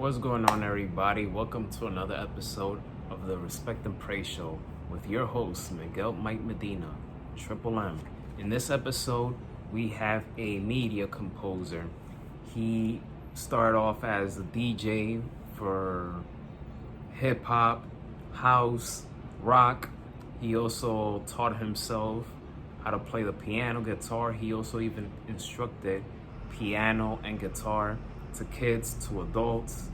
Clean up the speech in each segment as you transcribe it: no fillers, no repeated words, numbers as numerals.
What's going on, everybody? Welcome to another episode of the Respect and Pray Show with your host, Miguel Mike Medina, Triple M. In this episode, we have a media composer. He started off as a DJ for hip hop, house, rock. He also taught himself how to play the piano, guitar. He also even instructed piano and guitar to kids, to adults.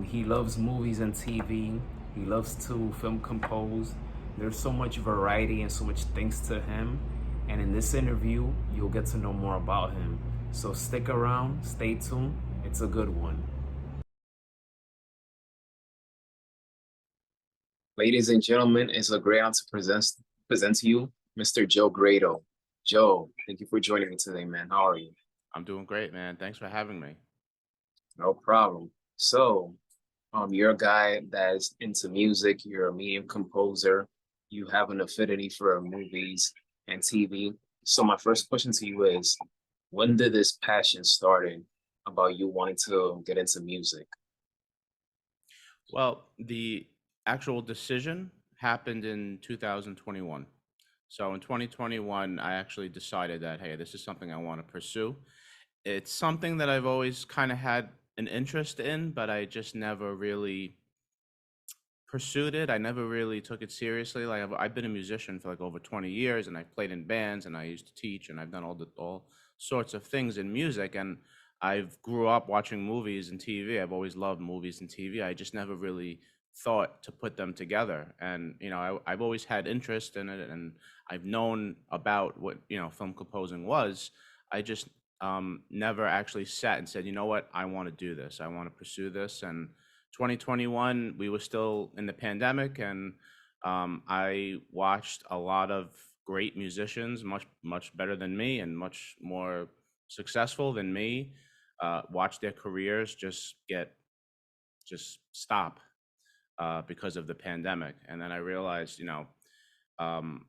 He loves movies and TV. He loves to film compose. There's so much variety and so much things to him. And in this interview, you'll get to know more about him. So stick around, stay tuned. It's a good one. Ladies and gentlemen, it's a great honor to present to you Mr. Joe Grado. Joe, thank you for joining me today, man. How are you? I'm doing great, man. Thanks for having me. No problem. So, you're a guy that's into music. You're a medium composer. You have an affinity for movies and TV. So, my first question to you is, when did this passion started about you wanting to get into music? Well, the actual decision happened in 2021. So in 2021, I actually decided that, hey, this is something I want to pursue. It's something that I've always kind of had an interest in, but I just never really pursued it. I never really took it seriously. Like I've been a musician for like over 20 years, and I've played in bands, and I used to teach, and I've done all sorts of things in music. And I've grew up watching movies and TV. I've always loved movies and TV. I just never really thought to put them together. And I've always had interest in it, and I've known about what film composing was. I just never actually sat and said, you know what, I want to do this. I want to pursue this. And 2021, we were still in the pandemic, and I watched a lot of great musicians, much better than me and much more successful than me, watch their careers just stop because of the pandemic. And then I realized, um,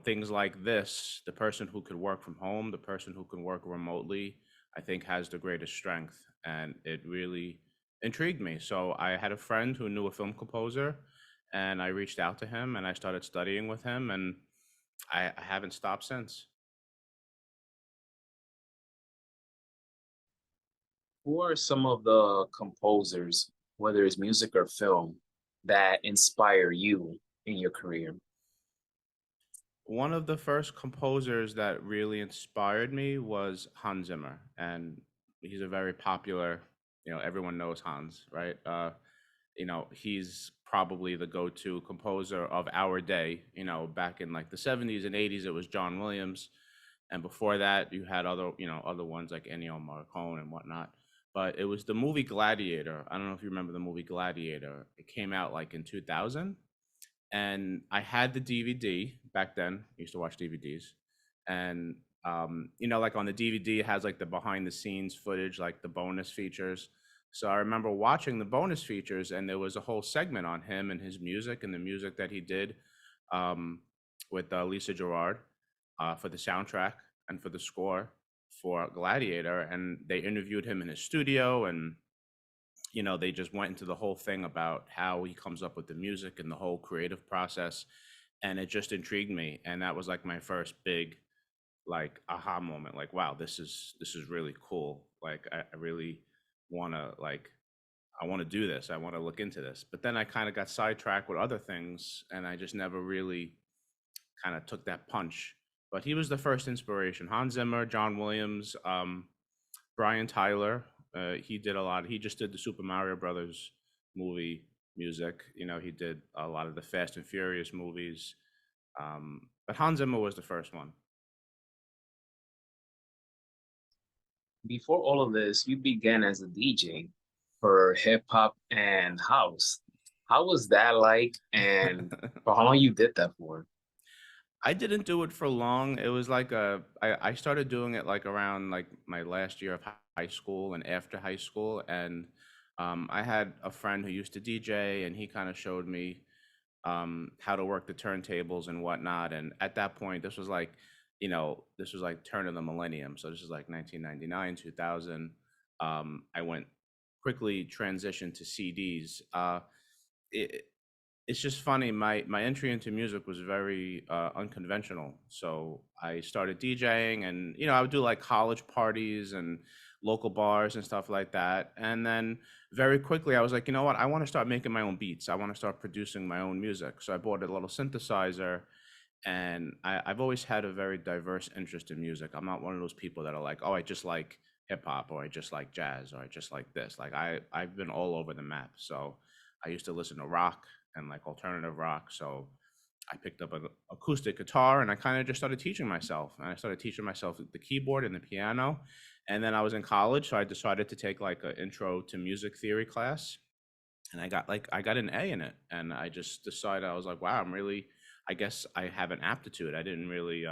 things like this, the person who could work from home, the person who can work remotely, I think has the greatest strength. And it really intrigued me. So I had a friend who knew a film composer, and I reached out to him and I started studying with him, and I haven't stopped since. Who are some of the composers, whether it's music or film, that inspire you in your career? One of the first composers that really inspired me was Hans Zimmer, and he's a very popular, everyone knows Hans, right? He's probably the go-to composer of our day. Back in like the 70s and 80s, it was John Williams, and before that, you had other ones like Ennio Morricone and whatnot. But it was the movie Gladiator. I don't know if you remember the movie Gladiator. It came out like in 2000, and I had the DVD back then. I used to watch DVDs, and like on the DVD, it has like the behind the scenes footage, like the bonus features. So I remember watching the bonus features, and there was a whole segment on him and his music and the music that he did um, with Lisa Gerard for the soundtrack and for the score for Gladiator, and they interviewed him in his studio, and they just went into the whole thing about how he comes up with the music and the whole creative process, and it just intrigued me. And that was like my first big like aha moment, like wow, this is really cool. Like I really want to like I want to do this, I want to look into this. But then I kind of got sidetracked with other things, and I just never really kind of took that punch. But he was the first inspiration. Hans Zimmer, John Williams, Brian Tyler. He did a lot. He just did the Super Mario Brothers movie music. He did a lot of the Fast and Furious movies. But Hans Zimmer was the first one. Before all of this, you began as a DJ for hip hop and house. How was that like, and for how long you did that for? I didn't do it for long. It was like I started doing it like around like my last year of high school and after high school. And I had a friend who used to DJ, and he kind of showed me how to work the turntables and whatnot. And at that point, this was like turn of the millennium. So this is like 1999, 2000. I went quickly transitioned to CDs. It, it's just funny. My entry into music was very unconventional. So I started DJing, and I would do like college parties and local bars and stuff like that. And then very quickly, I was like, you know what? I want to start making my own beats. I want to start producing my own music. So I bought a little synthesizer, and I've always had a very diverse interest in music. I'm not one of those people that are like, oh, I just like hip hop, or I just like jazz, or I just like this. Like I've been all over the map. So I used to listen to rock and like alternative rock. So I picked up an acoustic guitar, and I kind of just started teaching myself. And I started teaching myself the keyboard and the piano. And then I was in college, so I decided to take like an intro to music theory class, and I got an A in it, and I just decided, I was like, wow, I guess I have an aptitude. I didn't really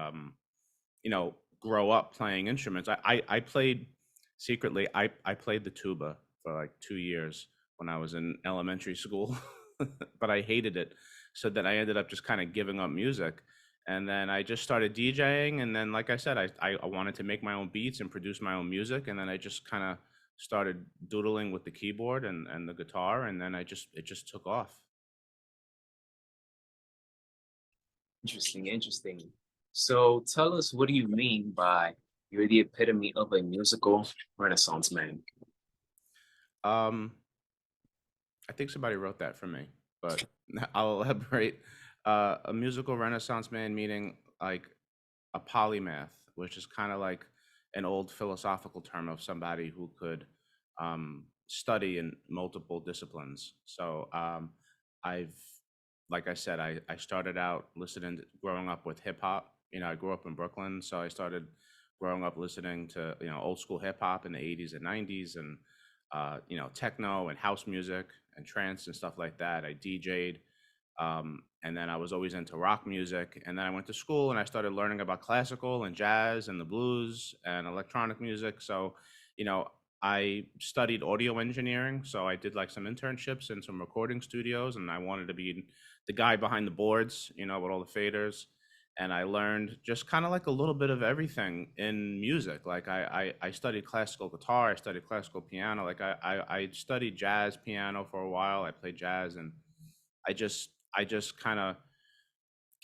grow up playing instruments. I played secretly. I played the tuba for like 2 years when I was in elementary school, but I hated it. So then I ended up just kind of giving up music. And then I just started DJing. And then, like I said, I wanted to make my own beats and produce my own music. And then I just kind of started doodling with the keyboard and the guitar. And then it just took off. Interesting, interesting. So tell us, what do you mean by you're the epitome of a musical renaissance man? Um, I think somebody wrote that for me, but I'll elaborate. A musical renaissance man meaning like a polymath, which is kind of like an old philosophical term of somebody who could study in multiple disciplines. So I've, like I said, I started out growing up with hip hop. I grew up in Brooklyn, so I started growing up listening to old school hip hop in the '80s and '90s, and techno and house music and trance and stuff like that. I DJ'd, and then I was always into rock music. And then I went to school and I started learning about classical and jazz and the blues and electronic music. So, you know, I studied audio engineering. So I did like some internships in some recording studios, and I wanted to be the guy behind the boards, with all the faders. And I learned just kind of like a little bit of everything in music. Like I studied classical guitar, I studied classical piano. Like I studied jazz piano for a while. I played jazz, and I just kind of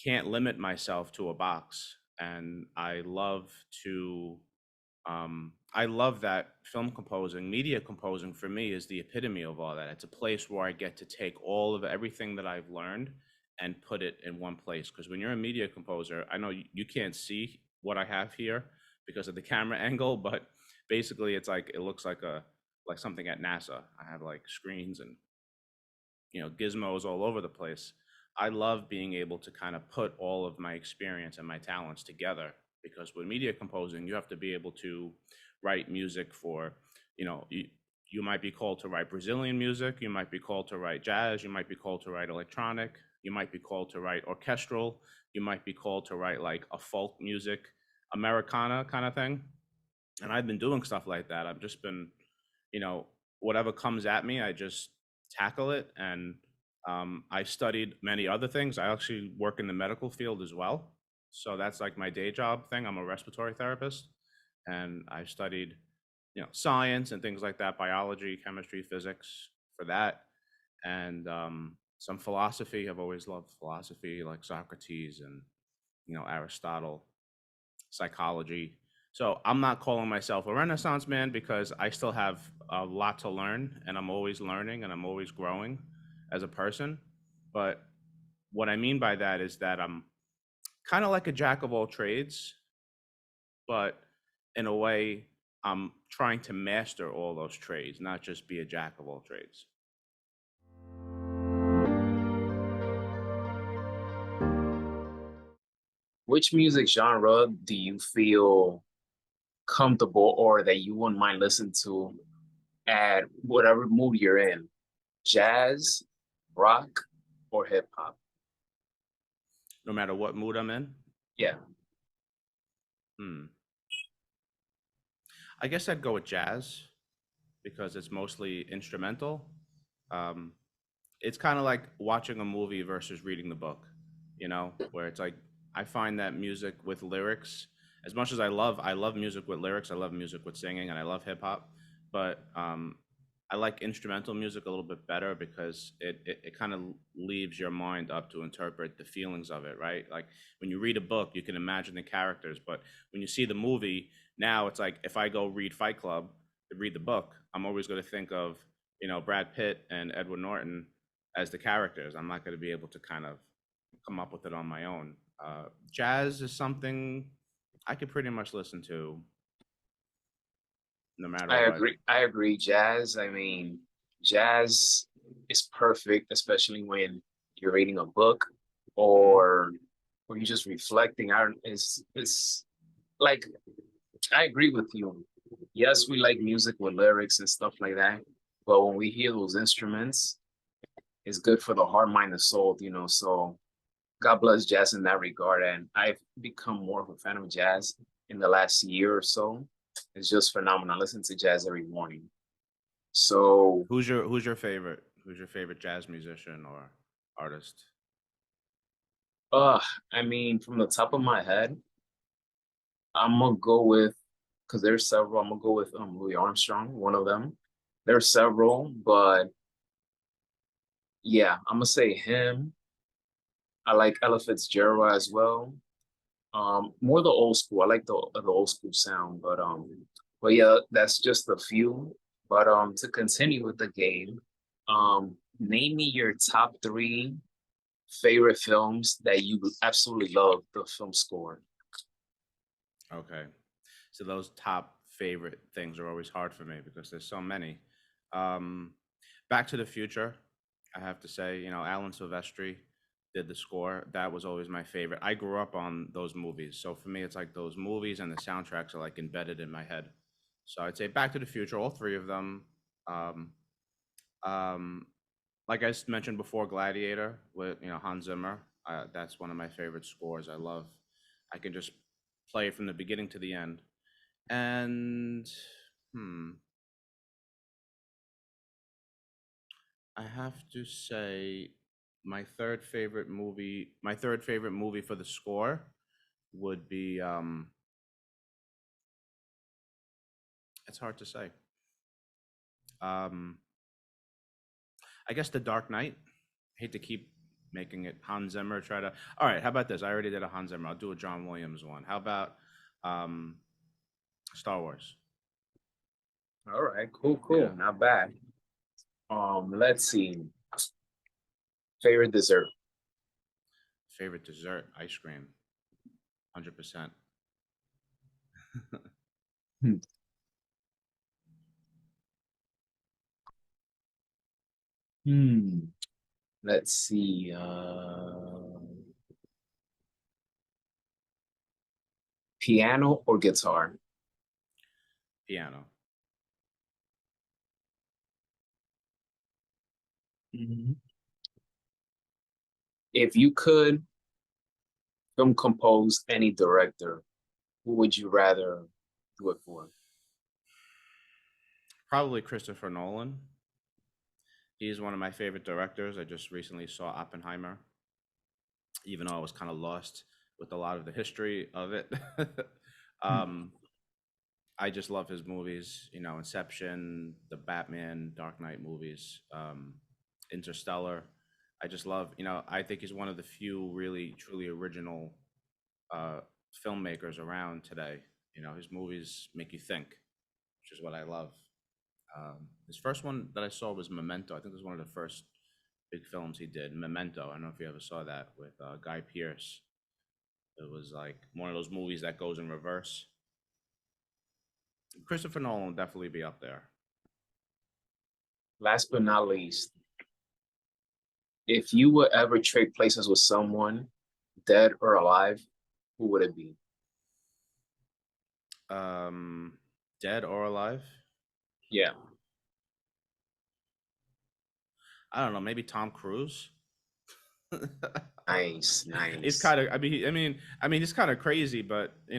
can't limit myself to a box. And I love that film composing, media composing for me is the epitome of all that. It's a place where I get to take all of everything that I've learned and put it in one place. Because when you're a media composer, I know you can't see what I have here because of the camera angle, but basically it's like it looks like something at NASA. I have like screens and gizmos all over the place. I love being able to kind of put all of my experience and my talents together, because with media composing, you have to be able to write music for, you might be called to write Brazilian music, you might be called to write jazz, you might be called to write electronic, you might be called to write orchestral, you might be called to write like a folk music, Americana kind of thing. And I've been doing stuff like that. I've just been, you know, whatever comes at me, I just tackle it. And I studied many other things. I actually work in the medical field as well. So that's like my day job thing. I'm a respiratory therapist, and I studied, science and things like that, biology, chemistry, physics for that. And some philosophy. I've always loved philosophy, like Socrates and, Aristotle, psychology. So I'm not calling myself a Renaissance man because I still have a lot to learn, and I'm always learning and I'm always growing as a person. But what I mean by that is that I'm kind of like a jack of all trades, but in a way, I'm trying to master all those trades, not just be a jack of all trades. Which music genre do you feel comfortable or that you wouldn't mind listening to at whatever mood you're in? Jazz, rock, or hip hop? No matter what mood I'm in. Yeah. Hmm. I guess I'd go with jazz because it's mostly instrumental. Um, it's kind of like watching a movie versus reading the book, where it's like I find that music with lyrics, as much as I love music with lyrics, I love music with singing, and I love hip hop, but I like instrumental music a little bit better because it kind of leaves your mind up to interpret the feelings of it, right? Like when you read a book, you can imagine the characters, but when you see the movie, now it's like if I go read Fight Club, read the book, I'm always going to think of, Brad Pitt and Edward Norton as the characters. I'm not going to be able to kind of come up with it on my own. Jazz is something I could pretty much listen to no matter I what. agree. I agree. Jazz, I mean, jazz is perfect, especially when you're reading a book Hmm. or you're just reflecting. I don't, it's like I agree with you. Yes, we like music with lyrics and stuff like that, but when we hear those instruments, it's good for the heart, mind, and soul, So God bless jazz in that regard. And I've become more of a fan of jazz in the last year or so. It's just phenomenal. I listen to jazz every morning. So, Who's your favorite jazz musician or artist? uh, I mean, from the top of my head, I'm gonna go with because there's several. I'm gonna go with Louis Armstrong, one of them. There's several, but yeah, I'm gonna say him. I like Ella Fitzgerald as well. More the old school. I like the old school sound, but yeah, that's just a few. But to continue with the game, name me your top three favorite films that you absolutely love the film score. Okay. So those top favorite things are always hard for me because there's so many. Um, Back to the Future, I have to say, Alan Silvestri did the score. That was always my favorite. I grew up on those movies. So for me, it's like those movies and the soundtracks are like embedded in my head. So I'd say Back to the Future, all three of them. Um, um, like I mentioned before, Gladiator with Hans Zimmer. That's one of my favorite scores. I love. I can just play it from the beginning to the end. And hmm, I have to say my third favorite movie for the score would be it's hard to say. Um I guess The Dark Knight. Hate to keep making it Hans Zimmer try to. All right, how about this? I already did a Hans Zimmer. I'll do a John Williams one. How about um Star Wars? All right, cool, Yeah. cool, not bad. Let's see. Favorite dessert. Favorite dessert, ice cream. 100%. Hmm. Hmm. Let's see. Piano or guitar? Piano. Mhm. If you could film compose any director, who would you rather do it for? Probably Christopher Nolan. He's one of my favorite directors. I just recently saw Oppenheimer, even though I was kind of lost with a lot of the history of it. Hmm. um, I just love his movies, Inception, the Batman, Dark Knight movies, Interstellar. I just love, I think he's one of the few really truly original uh, filmmakers around today. His movies make you think, which is what I love. His first one that I saw was Memento. I think it was one of the first big films he did. Memento. I don't know if you ever saw that with Guy Pearce. It was like one of those movies that goes in reverse. Christopher Nolan will definitely be up there. Last but not least, if you would ever trade places with someone, dead or alive, who would it be? Um, Dead or alive? Yeah, I don't know. Maybe Tom Cruise. nice, He's nice. kind of. I mean, he's kind of crazy, but you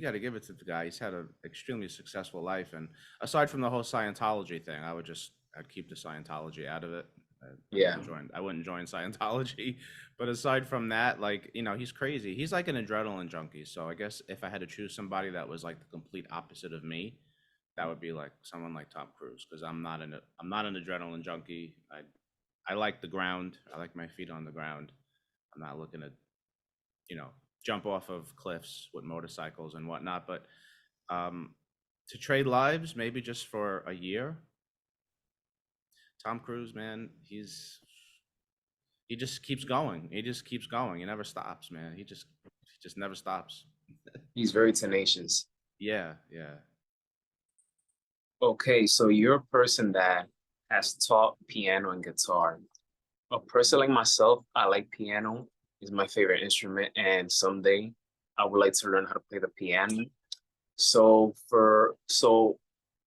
got to give it to the guy. He's had an extremely successful life, and aside from the whole Scientology thing, I'd keep the Scientology out of it. Yeah, I wouldn't join Scientology, but aside from that, like he's crazy. He's like an adrenaline junkie. So I guess if I had to choose somebody that was like the complete opposite of me, that would be like someone like Tom Cruise, because I'm not an adrenaline junkie. I like the ground. I like my feet on the ground. I'm not looking to, you know, jump off of cliffs with motorcycles and whatnot. But um, to trade lives, maybe just for a year, Tom Cruise, man, he just keeps going. He just keeps going. He never stops, man. He just never stops. He's very tenacious. Yeah, yeah. Okay, so you're a person that has taught piano and guitar. A person like myself, I like piano. Is my favorite instrument, and someday I would like to learn how to play the piano. So for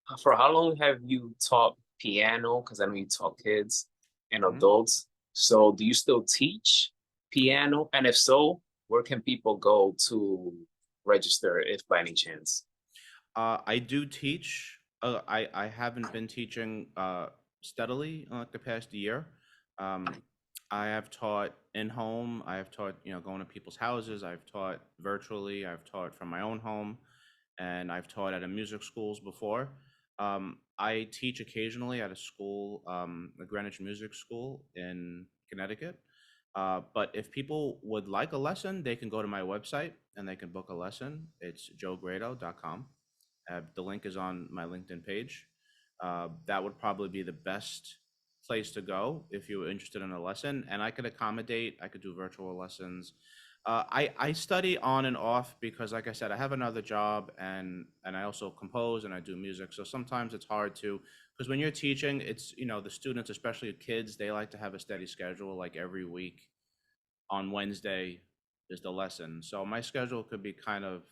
how long have you taught piano? Because I know you taught kids and Mhm. adults. So do you still teach piano? And if so, where can people go to register if by any chance? I do teach. I haven't been teaching steadily like the past year. Um, I have taught in home. I have taught, going to people's houses. I've taught virtually. I've taught from my own home, and I've taught at a music schools before. I teach occasionally at a school, the Greenwich Music School in Connecticut. But if people would like a lesson, they can go to my website and they can book a lesson. It's joegrado.com. The link is on my LinkedIn page. That would probably be the best place to go if you were interested in a lesson. And I could accommodate. I could do virtual lessons. I study on and off because, like I said, I have another job, and I also compose and I do music. So sometimes it's hard to, because when you're teaching, it's, the students, especially kids, they like to have a steady schedule, like every week on Wednesday is the lesson. So my schedule could be kind of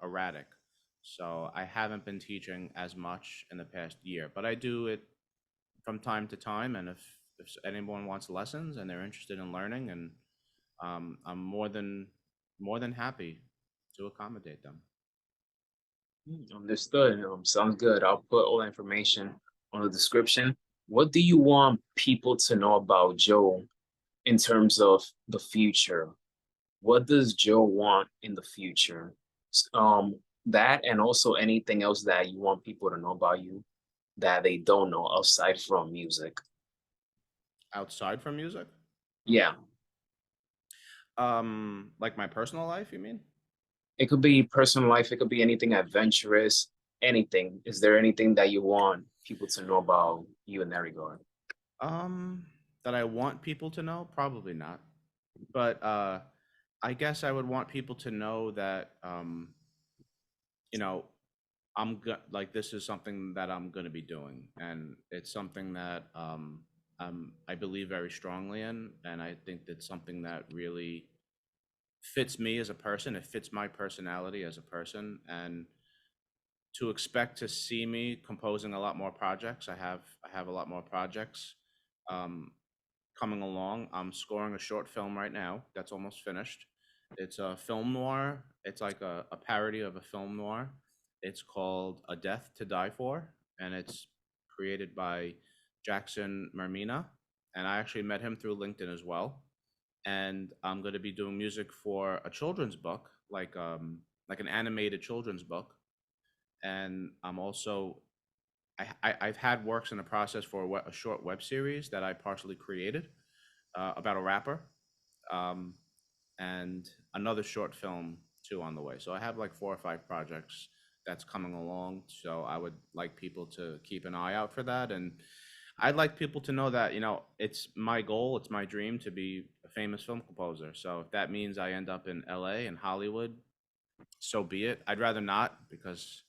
erratic. So I haven't been teaching as much in the past year, but I do it from time to time. And if anyone wants lessons and they're interested in learning, and I'm more than happy to accommodate them. Understood. Sounds good. I'll put all the information on the description. What do you want people to know about Joe in terms of the future? What does Joe want in the future? That and also anything else that you want people to know about you that they don't know aside from music. Outside from music, Yeah, like my personal life, you mean? it could be personal life, it could be anything adventurous, anything. Is there anything that you want people to know about you in that regard? Um, that I want people to know, probably not. But I guess I would want people to know that you know like this is something that I'm going to be doing, and it's something that I believe very strongly in, and I think that's something that really fits me as a person. It fits my personality as a person, and to expect to see me composing a lot more projects. I have a lot more projects um, coming along. I'm scoring a short film right now that's almost finished. It's a film noir. It's like a parody of a film noir. It's called A Death to Die For, and it's created by Jackson Mermina. And I actually met him through LinkedIn as well. And I'm going to be doing music for a children's book, like an animated children's book. And I'm also I've had works in the process for a short web series that I partially created about a rapper, um, and another short film too on the way. So I have like 4 or 5 projects that's coming along. So I would like people to keep an eye out for that, and I'd like people to know that it's my goal, it's my dream to be a famous film composer. So if that means I end up in L.A. and Hollywood, so be it. I'd rather not because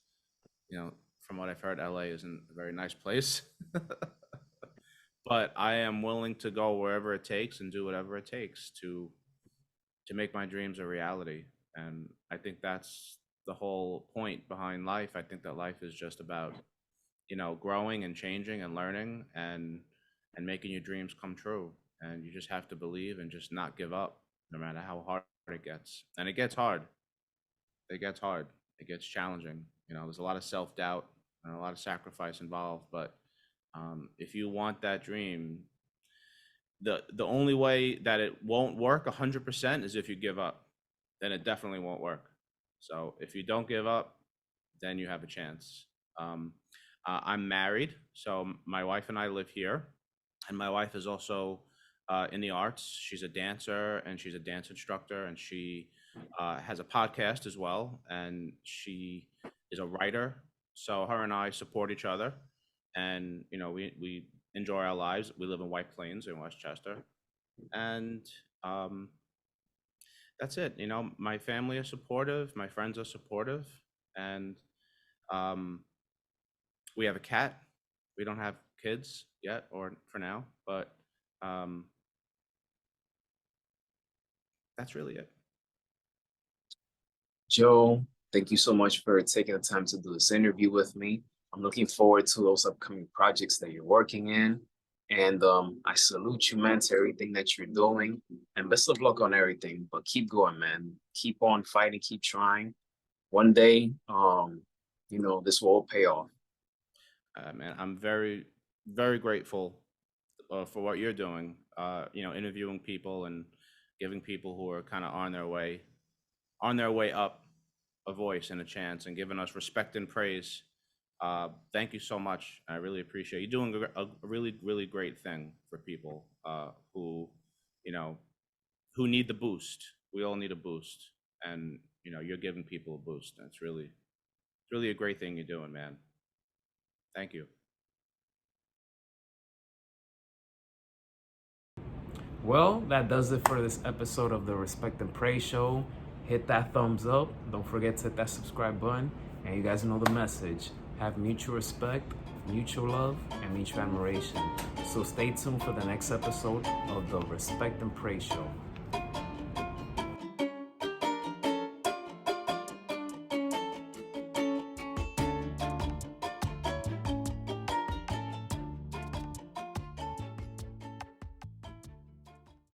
from what I've heard, LA isn't a very nice place. But I am willing to go wherever it takes and do whatever it takes to make my dreams a reality. And I think that's the whole point behind life. I think that life is just about, growing and changing and learning and making your dreams come true. And you just have to believe and just not give up no matter how hard it gets. And it gets hard. It gets hard. It gets challenging. There's a lot of self-doubt and a lot of sacrifice involved. But if you want that dream, the only way that it won't work 100% is if you give up. Then it definitely won't work. So if you don't give up, then you have a chance. Um, I'm married, so my wife and I live here, and my wife is also in the arts. She's a dancer and she's a dance instructor, and she has a podcast as well, and she is a writer. So her and I support each other, and we enjoy our lives. We live in White Plains in Westchester, and um, that's it. My family is supportive, my friends are supportive, and um, we have a cat. We don't have kids yet, or for now, but um, that's really it. Joe, thank you so much for taking the time to do this interview with me. I'm looking forward to those upcoming projects that you're working in. And I salute you, man, to everything that you're doing. And best of luck on everything. But keep going, man. Keep on fighting, keep trying. One day, this will all pay off. Man, I'm very, very grateful for what you're doing. Interviewing people and giving people who are kind of on their way up, a voice and a chance, and giving us respect and praise. Thank you so much. I really appreciate you doing a really, really great thing for people you know, who need the boost. We all need a boost, and you're giving people a boost. And it's really a great thing you're doing, man. Thank you. Well, that does it for this episode of the Respect and Praise Show. Hit that thumbs up. Don't forget to hit that subscribe button. And you guys know the message. Have mutual respect, mutual love, and mutual admiration. So stay tuned for the next episode of the Respect and Praise Show.